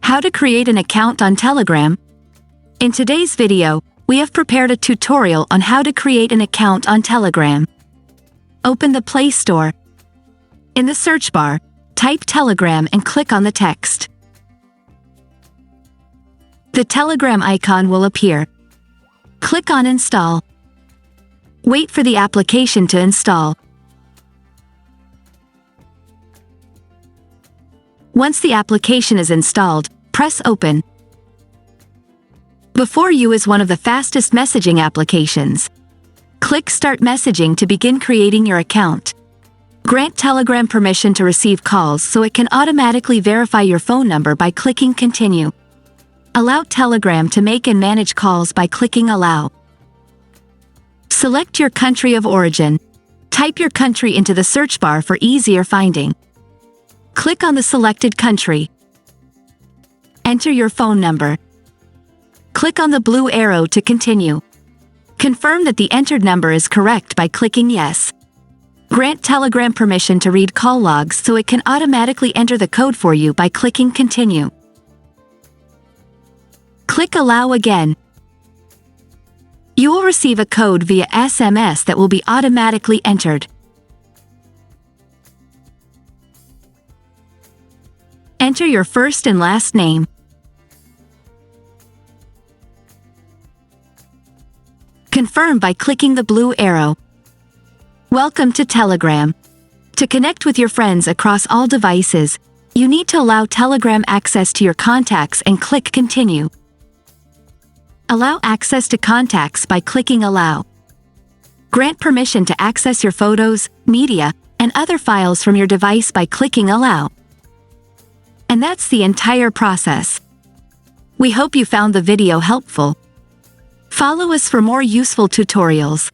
How to create an account on Telegram. In today's video, we have prepared a tutorial on how to create an account on Telegram. Open the Play Store. In the search bar, type Telegram and click on the text. The Telegram icon will appear. Click on Install. Wait for the application to install. Once the application is installed, press Open. Before you is one of the fastest messaging applications. Click Start Messaging to begin creating your account. Grant Telegram permission to receive calls so it can automatically verify your phone number by clicking Continue. Allow Telegram to make and manage calls by clicking Allow. Select your country of origin. Type your country into the search bar for easier finding. Click on the selected country. Enter your phone number. Click on the blue arrow to continue. Confirm that the entered number is correct by clicking Yes. Grant Telegram permission to read call logs so it can automatically enter the code for you by clicking Continue. Click Allow again. You will receive a code via SMS that will be automatically entered. Enter your first and last name. Confirm by clicking the blue arrow. Welcome to Telegram. To connect with your friends across all devices, you need to allow Telegram access to your contacts and click Continue. Allow access to contacts by clicking Allow. Grant permission to access your photos, media, and other files from your device by clicking Allow. And that's the entire process. We hope you found the video helpful. Follow us for more useful tutorials.